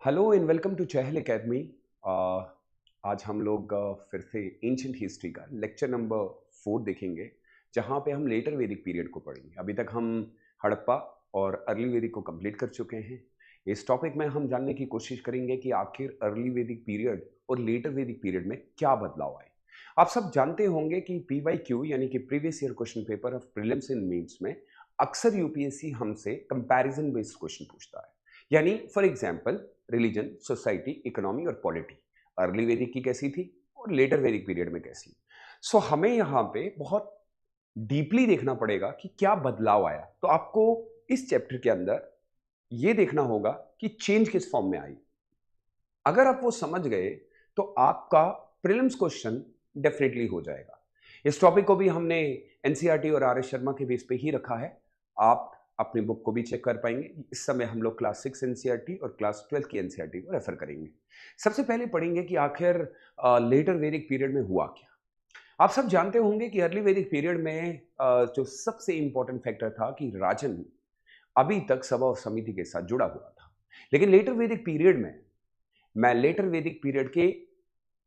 Hello and welcome to Chahal academy. आज हम लोग फिर से एंशंट हिस्ट्री का लेक्चर नंबर 4 देखेंगे, जहाँ पे हम लेटर वैदिक पीरियड को पढ़ेंगे। अभी तक हम हड़प्पा और अर्ली वैदिक को कंप्लीट कर चुके हैं। इस टॉपिक में हम जानने की कोशिश करेंगे कि आखिर अर्ली वैदिक पीरियड और लेटर वैदिक पीरियड में क्या बदलाव आए। आप सब जानते होंगे कि PYQ यानी कि previous year question paper of prelims and mains में अक्सर यूपीएससी हमसे कंपैरिजन बेस्ड क्वेश्चन पूछता है। यानी for example religion, society, economy और पॉलिटी अर्ली वैदिक की कैसी थी और लेटर वैदिक पीरियड में कैसी। सो हमें यहाँ पे बहुत डीपली देखना पड़ेगा कि क्या बदलाव आया। तो आपको इस चैप्टर के अंदर ये देखना होगा कि चेंज किस फॉर्म में आई। अगर आप वो समझ गए तो आपका प्रीलिम्स क्वेश्चन डेफिनेटली हो जाएगा। इस टॉपिक को भी हमने एनसीईआरटी और आर एस शर्मा के बेस पे ही रखा है। आप अपनी बुक को भी चेक कर पाएंगे। इस समय हम लोग क्लास 6 एनसीईआरटी और क्लास 12 की एनसीईआरटी को रेफर करेंगे। सबसे पहले पढ़ेंगे कि आखिर लेटर वैदिक पीरियड में हुआ क्या। आप सब जानते होंगे कि अर्ली वैदिक पीरियड में जो सबसे इंपॉर्टेंट फैक्टर था कि राजन अभी तक सभा और समिति के साथ जुड़ा हुआ था। लेकिन लेटर वैदिक पीरियड में मैं लेटर वैदिक पीरियड के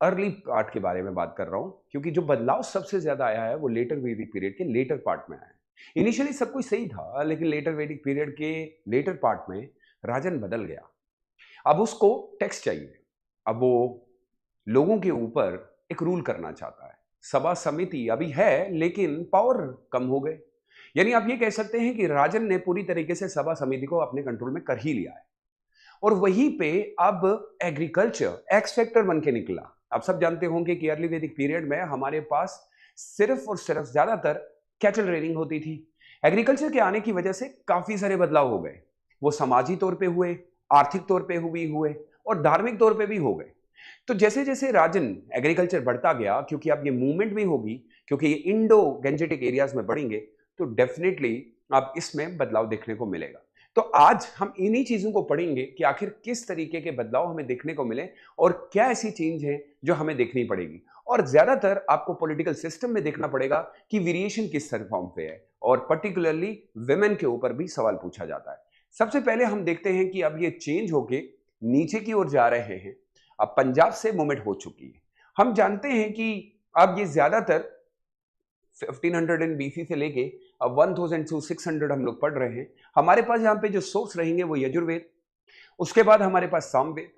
अर्ली पार्ट के बारे में बात कर रहा हूं, क्योंकि जो बदलाव सबसे ज्यादा आया है वो लेटर वैदिक पीरियड के लेटर पार्ट में आया है। इनिशियली सब कुछ सही था, लेकिन लेटर वैदिक पीरियड के लेटर पार्ट में राजन बदल गया। अब उसको टेक्स्ट चाहिए। अब वो लोगों के ऊपर एक रूल करना चाहता है। सभा समिति अभी है लेकिन पावर कम हो गए। यानी आप ये कह सकते हैं कि राजन ने पूरी तरीके से सभा समिति को अपने कंट्रोल में कर ही लिया है। और वहीं पे अब एग्रीकल्चर एक्स फैक्टर बन के निकला। आप सब जानते होंगे कि अर्ली वैदिक पीरियड में हमारे पास सिर्फ और सिर्फ ज्यादातर कैटल रेयरिंग होती थी। एग्रीकल्चर के आने की वजह से काफी सारे बदलाव हो गए। वो समाजी तौर पे हुए, आर्थिक तौर पे हुए और धार्मिक तौर पे भी हो गए। तो जैसे जैसे राजन एग्रीकल्चर बढ़ता गया, क्योंकि अब ये मूवमेंट भी होगी, क्योंकि ये इंडो गैंजेटिक एरियाज में बढ़ेंगे, तो डेफिनेटली आप इसमें बदलाव देखने को मिलेगा। तो आज हम इन्हीं चीजों को पढ़ेंगे कि आखिर किस तरीके के बदलाव हमें देखने को मिले और क्या ऐसी चेंज है जो हमें देखनी पड़ेगी। और ज्यादातर आपको पॉलिटिकल सिस्टम में देखना पड़ेगा कि वेरिएशन किस फॉर्म पे है, और पर्टिकुलरली विमेन के ऊपर भी सवाल पूछा जाता है। सबसे पहले हम देखते हैं कि अब ये चेंज होके नीचे की ओर जा रहे हैं। अब पंजाब से मूवमेंट हो चुकी है। हम जानते हैं कि अब ये ज्यादातर 1500 बीसी से लेके अब 1600 हम लोग पढ़ रहे हैं। हमारे पास यहाँ पे जो सोर्स रहेंगे वो यजुर्वेद, उसके बाद हमारे पास सामवेद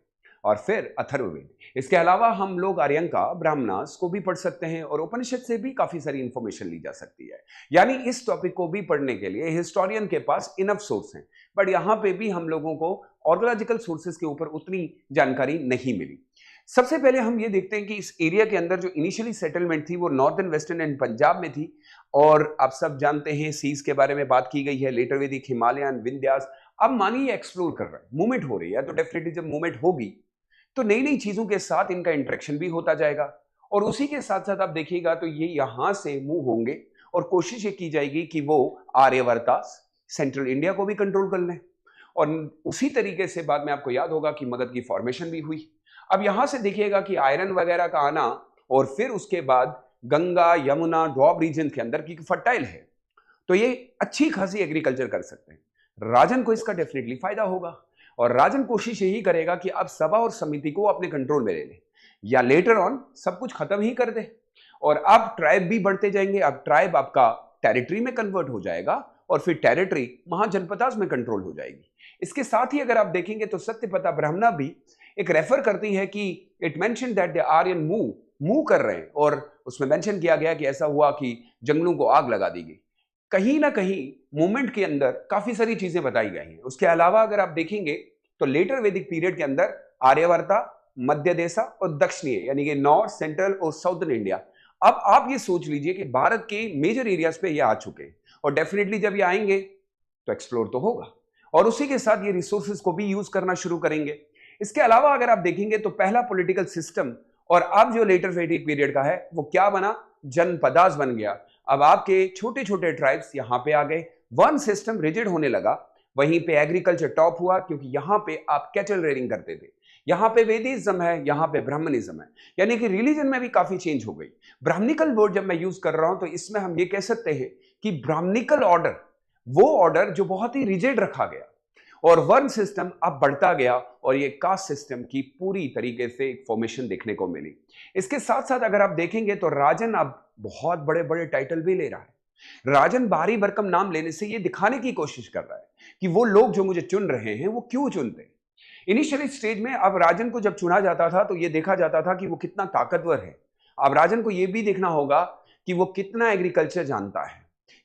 और फिर अथर्ववेद। इसके अलावा हम लोग आर्यंका, ब्राह्मणास को भी पढ़ सकते हैं और उपनिषद से भी काफी सारी इंफॉर्मेशन ली जा सकती है। यानी इस टॉपिक को भी पढ़ने के लिए हिस्टोरियन के पास इनफ सोर्स हैं, बट यहाँ पे भी हम लोगों को ऑर्गोलॉजिकल सोर्सेज के ऊपर उतनी जानकारी नहीं मिली। सबसे पहले हम ये देखते हैं कि इस एरिया के अंदर जो इनिशियली सेटलमेंट थी वो नॉर्थन, वेस्टर्न एंड पंजाब में थी। और आप सब जानते हैं सीज के बारे में बात की गई है, लेटर वैदिक, हिमालयन, विंध्यास। अब मानिए एक्सप्लोर कर रहे हैं, मूवमेंट हो रही है, तो डेफिनेटली जब मूवमेंट होगी तो नई नई चीजों के साथ इनका इंटरेक्शन भी होता जाएगा। और उसी के साथ साथ आप देखिएगा तो ये यहां से मूव होंगे और कोशिश ये की जाएगी कि वो आर्यवर्ता, सेंट्रल इंडिया को भी कंट्रोल कर लें। और उसी तरीके से बाद में आपको याद होगा कि मगध की फॉर्मेशन भी हुई। अब यहां से देखिएगा कि आयरन वगैरह का आना, और फिर उसके बाद गंगा, यमुना, डॉब रीजन के अंदर की फर्टाइल है, तो ये अच्छी खासी एग्रीकल्चर कर सकते हैं। राजन को इसका डेफिनेटली फायदा होगा और राजन कोशिश यही करेगा कि अब सभा और समिति को अपने कंट्रोल में ले ले, या लेटर ऑन सब कुछ खत्म ही कर दे। और अब ट्राइब भी बढ़ते जाएंगे। अब ट्राइब आपका टेरिटरी में कन्वर्ट हो जाएगा और फिर टेरिटरी महाजनपदास में कंट्रोल हो जाएगी। इसके साथ ही अगर आप देखेंगे तो सत्यपता ब्राह्मणा भी एक रेफर करती है कि it mention that the Aryan move कर रहे हैं, और उसमें मेंशन किया गया कि ऐसा हुआ कि जंगलों को आग लगा दी गई। कहीं ना कहीं मूवमेंट के अंदर काफी सारी चीजें बताई गई हैं। उसके अलावा अगर आप देखेंगे तो लेटर वैदिक पीरियड के अंदर आर्यवर्ता, मध्य देशा और दक्षिणीय यानी कि नॉर्थ, सेंट्रल और साउथर्न इंडिया। अब आप ये सोच लीजिए कि भारत के मेजर एरियाज पे ये आ चुके हैं, और डेफिनेटली जब ये आएंगे तो एक्सप्लोर तो होगा, और उसी के साथ ये रिसोर्सेज को भी यूज करना शुरू करेंगे। इसके अलावा अगर आप देखेंगे तो पहला पॉलिटिकल सिस्टम और अब जो लेटर वैदिक पीरियड का है वो क्या बना, जनपदास बन गया। अब आपके छोटे छोटे ट्राइब्स यहाँ पे आ गए, वन सिस्टम रिजिड होने लगा। वहीं पे एग्रीकल्चर टॉप हुआ, क्योंकि यहाँ पे आप कैटल रेयरिंग करते थे। यहाँ पे वेदिज्म है, यहाँ पे ब्राह्मणिज्म है, यानी कि रिलीजन में भी काफी चेंज हो गई। ब्राह्मणिकल वर्ड जब मैं यूज कर रहा हूं तो इसमें हम ये कह सकते हैं कि ब्राह्मणिकल ऑर्डर वो ऑर्डर जो बहुत ही रिजिड रखा गया, और वर्ण सिस्टम अब बढ़ता गया और ये कास्ट सिस्टम की पूरी तरीके से एक फॉर्मेशन देखने को मिली। इसके साथ साथ अगर आप देखेंगे तो राजन अब बहुत बड़े बड़े टाइटल भी ले रहा है। राजन भारी भरकम नाम लेने से ये दिखाने की कोशिश कर रहा है कि वो लोग जो मुझे चुन रहे हैं वो क्यों चुनते हैं। इनिशियली स्टेज में अब राजन को जब चुना जाता था तो ये देखा जाता था कि वो कितना ताकतवर है। अब राजन को ये भी देखना होगा कि वो कितना एग्रीकल्चर जानता है,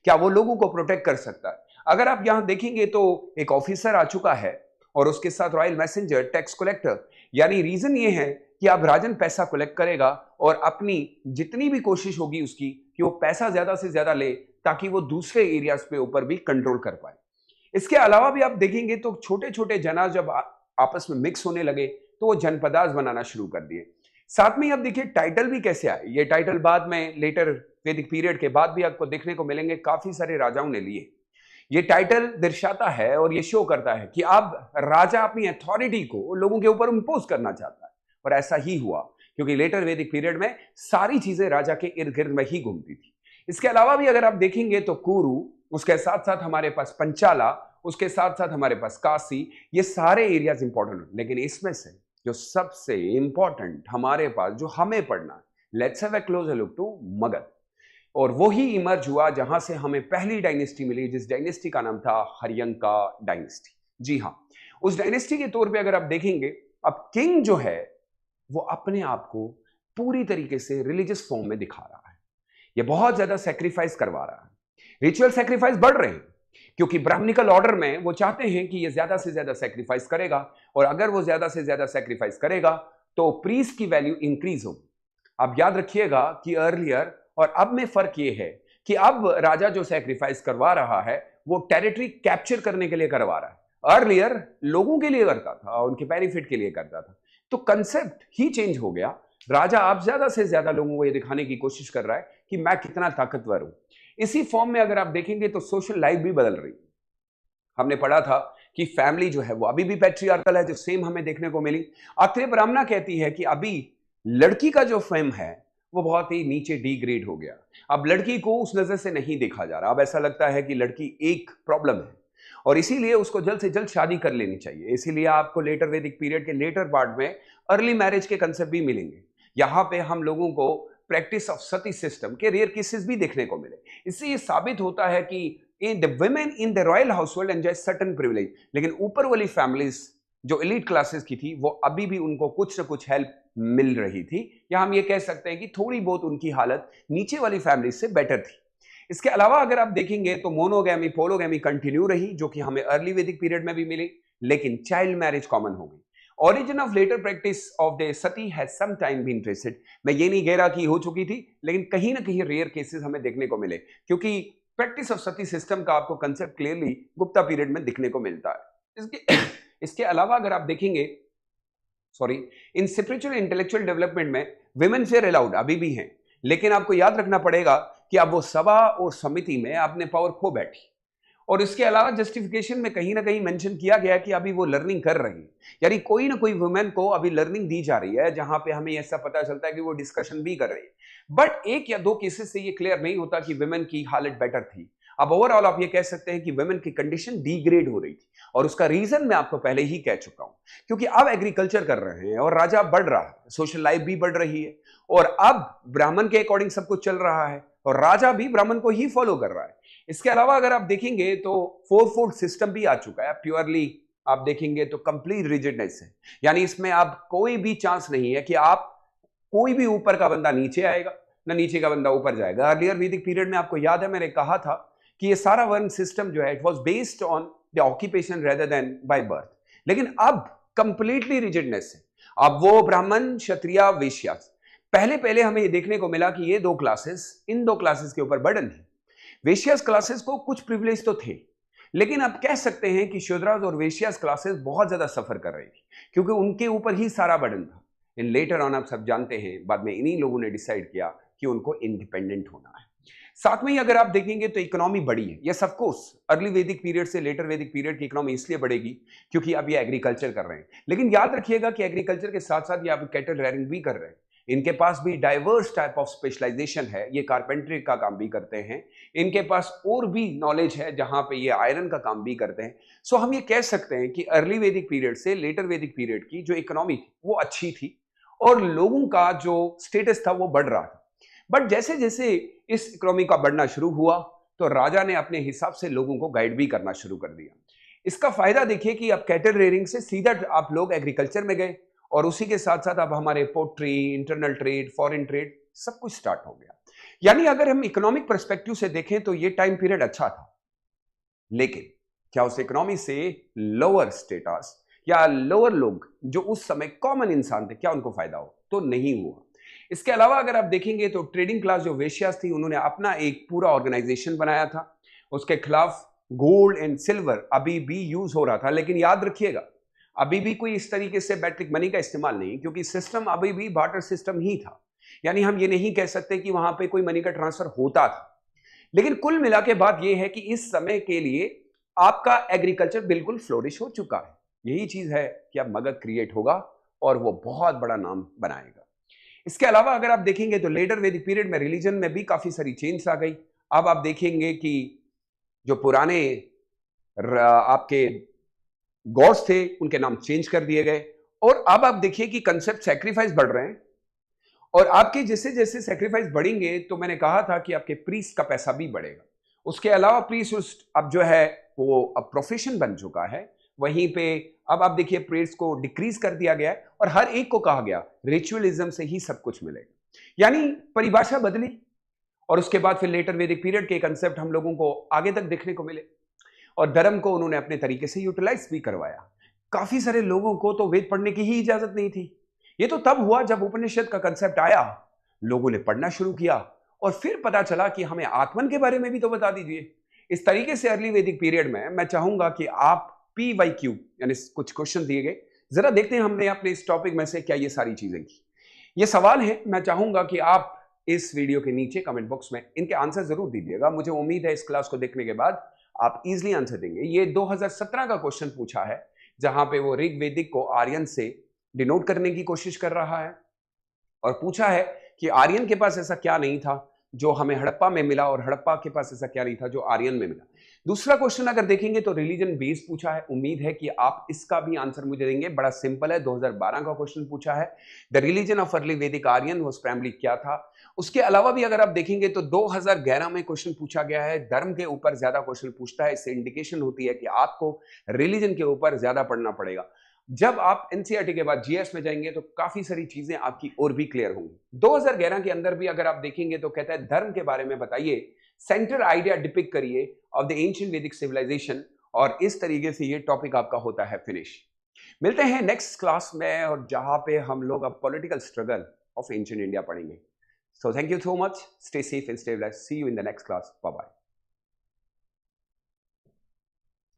क्या वो लोगों को प्रोटेक्ट कर सकता है। अगर आप यहां देखेंगे तो एक ऑफिसर आ चुका है और उसके साथ रॉयल मैसेंजर, टैक्स कलेक्टर, यानी रीजन ये है कि अब राजन पैसा कलेक्ट करेगा और अपनी जितनी भी कोशिश होगी उसकी कि वो पैसा ज्यादा से ज्यादा ले ताकि वो दूसरे एरियाज पे ऊपर भी कंट्रोल कर पाए। इसके अलावा भी आप देखेंगे तो छोटे छोटे जना जब आपस में मिक्स होने लगे तो वो जनपदास बनाना शुरू कर दिए। साथ में आप देखिए टाइटल भी कैसे आए। ये टाइटल बाद में लेटर वैदिक पीरियड के बाद भी आपको देखने को मिलेंगे, काफी सारे राजाओं ने लिए। ये टाइटल दर्शाता है और ये शो करता है कि अब राजा अपनी अथॉरिटी को लोगों के ऊपर इंपोज करना चाहता है, और ऐसा ही हुआ क्योंकि लेटर वैदिक पीरियड में सारी चीजें राजा के इर्द गिर्द में ही घूमती थी। इसके अलावा भी अगर आप देखेंगे तो कुरु, उसके साथ साथ हमारे पास पंचाला, उसके साथ साथ हमारे पास काशी, ये सारे एरियाज इंपॉर्टेंट हैं। लेकिन इसमें से जो सबसे इंपॉर्टेंट हमारे पास जो हमें पढ़ना है, let's have a closer look to Magadh. और वो ही इमर्ज हुआ जहां से हमें पहली डायनेस्टी मिली, जिस डायनेस्टी का नाम था हरियंका डायनेस्टी। जी हाँ, उस डायनेस्टी के तौर पे अगर आप देखेंगे, अब किंग जो है वो अपने आप को पूरी तरीके से रिलीजियस फॉर्म में दिखा रहा है। ये बहुत ज्यादा सेक्रीफाइस करवा रहा है, रिचुअल सेक्रीफाइस बढ़ रहे हैं क्योंकि ब्राह्मणिकल ऑर्डर में वो चाहते हैं कि ये ज्यादा से ज्यादा सेक्रीफाइस करेगा, और अगर वो ज्यादा से ज्यादा सेक्रीफाइस करेगा तो प्रीस्ट की वैल्यू इंक्रीज होगी। अब याद रखिएगा कि अर्लियर और अब में फर्क ये है कि अब राजा जो सेक्रीफाइस करवा रहा है वो टेरिटरी कैप्चर करने के लिए करवा रहा है। अर्लियर लोगों के लिए करता था, उनके बेनिफिट के लिए करता था। तो कंसेप्ट ही चेंज हो गया। राजा अब ज्यादा से ज्यादा लोगों को ये दिखाने की कोशिश कर रहा है कि मैं कितना ताकतवर हूं। इसी फॉर्म में अगर आप देखेंगे तो सोशल लाइफ भी बदल रही है। हमने पढ़ा था कि फैमिली जो है वो अभी भी पैट्रियार्कल है, जो सेम हमें देखने को मिली। अत्रे ब्राह्मणा कहती है कि अभी लड़की का जो फेम है वो बहुत ही नीचे डिग्रेड हो गया। अब लड़की को उस नजर से नहीं देखा जा रहा। अब ऐसा लगता है कि लड़की एक प्रॉब्लम है और इसीलिए उसको जल्द से जल्द शादी कर लेनी चाहिए। इसीलिए आपको लेटर वैदिक पीरियड के लेटर पार्ट में अर्ली मैरिज के कंसेप्ट भी मिलेंगे। यहां पे हम लोगों को प्रैक्टिस ऑफ सती सिस्टम के रेयर केसेस भी देखने को मिले। इससे ये साबित होता है कि the women in the royal household enjoy certain privilege, लेकिन ऊपर वाली फैमिलीज जो एलीट क्लासेस की थी वो अभी भी उनको कुछ ना कुछ हेल्प मिल रही थी, या हम ये कह सकते हैं कि थोड़ी बहुत उनकी हालत नीचे वाली फैमिलीज से बेटर थी। इसके अलावा अगर आप देखेंगे तो मोनोगैमी पोलोगैमी कंटिन्यू रही, जो कि हमें अर्ली वैदिक पीरियड में भी मिली, लेकिन चाइल्ड मैरिज कॉमन हो गई। Origin of later practice of the sati has sometime been traced। मैं ये नहीं कह रहा कि हो चुकी थी, लेकिन कहीं ना कहीं रेयर केसेस हमें देखने को मिले, क्योंकि प्रैक्टिस ऑफ सती सिस्टम का आपको कंसेप्ट क्लियरली गुप्ता पीरियड में दिखने को मिलता है। इसके अलावा अगर आप देखेंगे, इन स्पिरिचुअल इंटेलेक्चुअल डेवलपमेंट में विमेन फेयर अलाउड अभी भी हैं, लेकिन आपको याद रखना पड़ेगा कि अब वो सभा और समिति में अपने पावर खो बैठी। और इसके अलावा जस्टिफिकेशन में कहीं ना कहीं मेंशन किया गया कि अभी वो लर्निंग कर रही है, यानी कोई ना कोई वुमेन को अभी लर्निंग दी जा रही है, जहां पे हमें ऐसा पता चलता है कि वो डिस्कशन भी कर रही है। बट एक या दो केसेस से ये क्लियर नहीं होता कि वुमेन की हालत बेटर थी। अब ओवरऑल आप ये कह सकते हैं कि वुमेन की कंडीशन डिग्रेड हो रही थी, और उसका रीजन मैं आपको पहले ही कह चुका हूं, क्योंकि अब एग्रीकल्चर कर रहे हैं और राजा बढ़ रहा है, सोशल लाइफ भी बढ़ रही है, और अब ब्राह्मण के अकॉर्डिंग सब कुछ चल रहा है और राजा भी ब्राह्मण को ही फॉलो कर रहा है। इसके अलावा अगर आप देखेंगे तो 4-4 सिस्टम भी आ चुका है। प्योरली आप देखेंगे तो कंप्लीट रिजिडनेस है, यानी इसमें आप कोई भी चांस नहीं है कि आप कोई भी ऊपर का बंदा नीचे आएगा ना नीचे का बंदा ऊपर जाएगा। अर्लियर वैदिक पीरियड में आपको याद है मैंने कहा था कि ये सारा वर्ण सिस्टम जो है it was based on the occupation rather than by birth, लेकिन अब कंप्लीटली रिजिडनेस है। अब वो ब्राह्मण, क्षत्रिय, वैश्य, पहले हमें ये देखने को मिला कि ये दो क्लासेस, इन दो क्लासेस के ऊपर बर्डन है। वेश्यास क्लासेस को कुछ प्रिविलेज तो थे, लेकिन आप कह सकते हैं कि शूद्रास और वेश्यास क्लासेस बहुत ज्यादा सफर कर रही थी, क्योंकि उनके ऊपर ही सारा बर्डन था। इन लेटर ऑन आप सब जानते हैं, बाद में इन्हीं लोगों ने डिसाइड किया कि उनको इंडिपेंडेंट होना है। साथ में ही अगर आप देखेंगे तो इकोनॉमी बढ़ी है। यस ऑफ कोर्स, अर्ली वैदिक पीरियड से लेटर वैदिक पीरियड की इकोनॉमी इसलिए बढ़ेगी क्योंकि अब ये एग्रीकल्चर कर रहे हैं, लेकिन याद रखिएगा कि एग्रीकल्चर के साथ साथ ये आप कैटल रेयरिंग भी कर रहे हैं। इनके पास भी डाइवर्स टाइप ऑफ स्पेशलाइजेशन है, ये कारपेंटरी का काम भी करते हैं, इनके पास और भी नॉलेज है जहां पे ये आयरन का काम भी करते हैं। सो हम ये कह सकते हैं कि अर्ली वैदिक पीरियड से लेटर वैदिक पीरियड की जो इकोनॉमी थी वो अच्छी थी और लोगों का जो स्टेटस था वो बढ़ रहा था। बट जैसे जैसे इस इकोनॉमी का बढ़ना शुरू हुआ तो राजा ने अपने हिसाब से लोगों को गाइड भी करना शुरू कर दिया। इसका फायदा देखिए कि अब कैटल रेयरिंग से सीधा आप लोग एग्रीकल्चर में गए और उसी के साथ साथ अब हमारे poultry, internal trade, foreign trade सब कुछ स्टार्ट हो गया। यानी अगर हम इकोनॉमिक पर्सपेक्टिव से देखें तो ये टाइम पीरियड अच्छा था, लेकिन क्या उस इकोनॉमी से लोअर स्टेटस या लोअर लोग जो उस समय कॉमन इंसान थे क्या उनको फायदा हो? तो नहीं हुआ। इसके अलावा अगर आप देखेंगे तो ट्रेडिंग क्लास जो वेश्यास थी उन्होंने अपना एक पूरा ऑर्गेनाइजेशन बनाया था, उसके खिलाफ गोल्ड एंड सिल्वर अभी भी यूज हो रहा था। लेकिन याद रखिएगा अभी भी कोई इस तरीके से बैट्रिक मनी का इस्तेमाल नहीं, क्योंकि सिस्टम अभी भी बार्टर सिस्टम ही था। यानी हम ये नहीं कह सकते कि वहां पे कोई मनी का ट्रांसफर होता था। लेकिन कुल मिला के बात यह है कि इस समय के लिए आपका एग्रीकल्चर बिल्कुल फ्लोरिश हो चुका है। यही चीज है कि अब मगध क्रिएट होगा और वो बहुत बड़ा नाम बनाएगा। इसके अलावा अगर आप देखेंगे तो लेटर वैदिक पीरियड में रिलीजन में भी काफी सारी चेंज आ गई। अब आप देखेंगे कि जो पुराने आपके गॉड्स थे उनके नाम चेंज कर दिए गए और अब आप देखिए कि कंसेप्ट सैक्रिफाइस बढ़ रहे हैं और आपके जैसे जैसे सैक्रिफाइस बढ़ेंगे तो मैंने कहा था कि आपके प्रीस्ट का पैसा भी बढ़ेगा। उसके अलावा प्रीस्ट अब जो है वो अब प्रोफेशन बन चुका है। वहीं पे अब आप देखिए प्रीस्ट को डिक्रीज कर दिया गया है और हर एक को कहा गया रिचुअलिज्म से ही सब कुछ मिलेगा। यानी परिभाषा बदली और उसके बाद फिर लेटर वैदिक पीरियड के कंसेप्ट हम लोगों को आगे तक देखने को मिले और धर्म को उन्होंने अपने तरीके से यूटिलाइज भी करवाया। काफी सारे लोगों को तो वेद पढ़ने की ही इजाजत नहीं थी। ये तो तब हुआ जब उपनिषद का कंसेप्ट आया, लोगों ने पढ़ना शुरू किया और फिर पता चला कि हमें आत्मन के बारे में भी तो बता दीजिए। इस तरीके से अर्ली वैदिक पीरियड में मैं चाहूंगा कि आप PYQ यानी कुछ क्वेश्चन दिए गए, जरा देखते हैं हमने अपने इस टॉपिक में से क्या ये सारी चीजें की। ये सवाल है, मैं चाहूंगा कि आप इस वीडियो के नीचे कमेंट बॉक्स में इनके आंसर जरूर दीजिएगा। मुझे उम्मीद है इस क्लास को देखने के बाद आप इजीली आंसर देंगे। ये 2017 का क्वेश्चन पूछा है जहां पे वो ऋग्वेदिक को आर्यन से डिनोट करने की कोशिश कर रहा है और पूछा है कि आर्यन के पास ऐसा क्या नहीं था जो हमें हड़प्पा में मिला और हड़प्पा के पास ऐसा क्या नहीं था जो आर्यन में मिला। दूसरा क्वेश्चन अगर देखेंगे तो रिलीजन बेस पूछा है। उम्मीद है कि आप इसका भी आंसर मुझे देंगे। बड़ा सिंपल है, 2012 का क्वेश्चन पूछा है, द रिलीजन ऑफ अर्ली वैदिक आर्यन वाज प्राइमरी क्या था। उसके अलावा भी अगर आप देखेंगे तो 2011 में क्वेश्चन पूछा गया है। धर्म के ऊपर ज्यादा क्वेश्चन पूछता है, इससे इंडिकेशन होती है कि आपको रिलीजन के ऊपर ज्यादा पढ़ना पड़ेगा। जब आप एनसीईआरटी के बाद जीएस में जाएंगे तो काफी सारी चीजें आपकी और भी क्लियर होंगी। 2011 के अंदर भी अगर आप देखेंगे तो कहता है धर्म के बारे में बताइए, सेंटर आइडिया डिपिक्ट करिए ऑफ द एंशिएंट वैदिक सिविलाइजेशन, और इस तरीके से ये टॉपिक आपका होता है फिनिश। मिलते हैं नेक्स्ट क्लास में और जहां पे हम लोग अब political struggle of ancient India पढ़ेंगे। So thank you so much, stay safe and stay blessed, see you in the next class, bye bye.